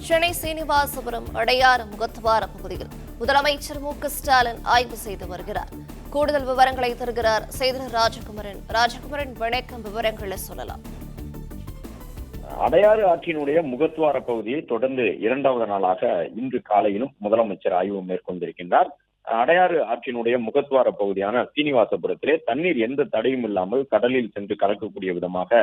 சென்னை சீனிவாசபுரம் அடையாறு முகத்துவார பகுதியில் முதலமைச்சர் மு.க.ஸ்டாலின் ஆய்வு செய்து வருகிறார். கூடுதல் விவரங்களை தருகிறார் செய்தியாளர் ராஜகுமரன். வணக்கம், விவரங்களை சொல்லலாம். அடையாறு ஆற்றினுடைய முகத்துவார பகுதியை தொடர்ந்து இரண்டாவது நாளாக இன்று காலையிலும் முதலமைச்சர் ஆய்வு மேற்கொண்டிருக்கின்றார். அடையாறு ஆற்றினுடைய முகத்துவார பகுதியான சீனிவாசபுரத்திலே தண்ணீர் எந்த தடையும் இல்லாமல் கடலில் சென்று கலக்கக்கூடிய விதமாக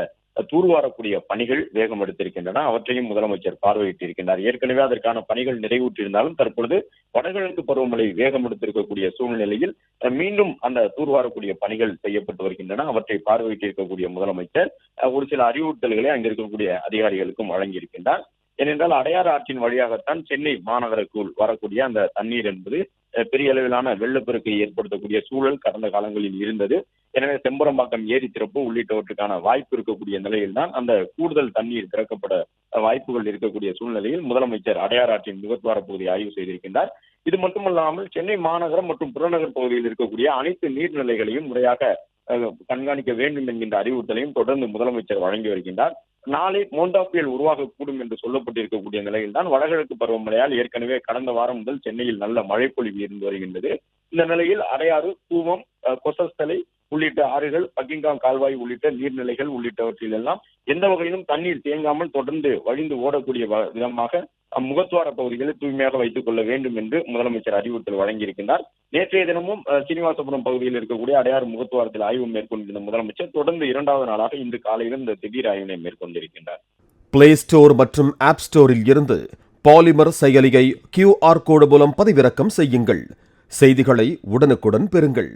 தூர்வாரக்கூடிய பணிகள் வேகம் எடுத்திருக்கின்றன. அவற்றையும் முதலமைச்சர் பார்வையிட்டிருக்கின்றார். ஏற்கனவே அதற்கான பணிகள் நிறைவுற்றிருந்தாலும் தற்பொழுது வடகிழக்கு பருவமழை வேகம் எடுத்திருக்கக்கூடிய சூழ்நிலையில் மீண்டும் அந்த தூர்வாரக்கூடிய பணிகள் செய்யப்பட்டு வருகின்றன. அவற்றை பார்வையிட்டிருக்கக்கூடிய முதலமைச்சர் ஒரு சில அறிவுறுத்தல்களை அங்க இருக்கக்கூடிய அதிகாரிகளுக்கும் வழங்கியிருக்கின்றார். ஏனென்றால் அடையாறு ஆற்றின் வழியாகத்தான் சென்னை மாநகருக்குள் வரக்கூடிய அந்த தண்ணீர் என்பது பெரிய அளவிலான வெள்ளப்பெருக்கை ஏற்படுத்தக்கூடிய சூழல் கடந்த காலங்களில் இருந்தது. எனவே செம்பரம்பாக்கம் ஏரி திறப்பு உள்ளிட்டவற்றுக்கான வாய்ப்பு இருக்கக்கூடிய நிலையில்தான் அந்த கூடுதல் தண்ணீர் திறக்கப்பட வாய்ப்புகள் இருக்கக்கூடிய சூழ்நிலையில் முதலமைச்சர் அடையாறு ஆற்றின் முகத்துவார பகுதியை ஆய்வு செய்திருக்கின்றார். இது மட்டுமல்லாமல் சென்னை மாநகரம் மற்றும் புறநகர் பகுதியில் இருக்கக்கூடிய அனைத்து நீர்நிலைகளையும் முறையாக கண்காணிக்க வேண்டும் என்கின்ற அறிவுறுத்தலையும் தொடர்ந்து முதலமைச்சர் வழங்கி வருகின்றார். நாளை மோண்டா புயல் உருவாகக்கூடும் என்று சொல்லப்பட்டிருக்கக்கூடிய நிலையில் தான் வடகிழக்கு பருவமழையால் ஏற்கனவே கடந்த வாரம் முதல் சென்னையில் நல்ல மழைப்பொழிவு இருந்து வருகின்றது. இந்த நிலையில் அடையாறு, கூவம், கொசஸ்தலை உள்ளிட்ட ஆறுகள், பக்கிங்காம் கால்வாய் உள்ளிட்ட நீர்நிலைகள் உள்ளிட்டவற்றில் எல்லாம் எந்த வகையிலும் தண்ணீர் தேங்காமல் தொடர்ந்து வழிந்து ஓடக்கூடிய விதமாக முகத்துவார பகுதிகளை தூய்மையாக வைத்துக் கொள்ள வேண்டும் என்று முதலமைச்சர் அறிவுறுத்தல் வழங்கியிருக்கின்றார். நேற்றைய தினமும் சீனிவாசபுரம் பகுதியில் இருக்கக்கூடிய அடையாறு முகத்துவாரத்தில் ஆய்வு மேற்கொண்டிருந்த முதலமைச்சர் தொடர்ந்து இரண்டாவது நாளாக இன்று காலையிலும் இந்த திடீர் ஆய்வினை மேற்கொண்டிருக்கின்றார். பிளே ஸ்டோர் மற்றும் ஆப் ஸ்டோரில் இருந்து பாலிமர் செயலியை QR கோடு மூலம் பதிவிறக்கம் செய்யுங்கள். செய்திகளை உடனுக்குடன் பெறுங்கள்.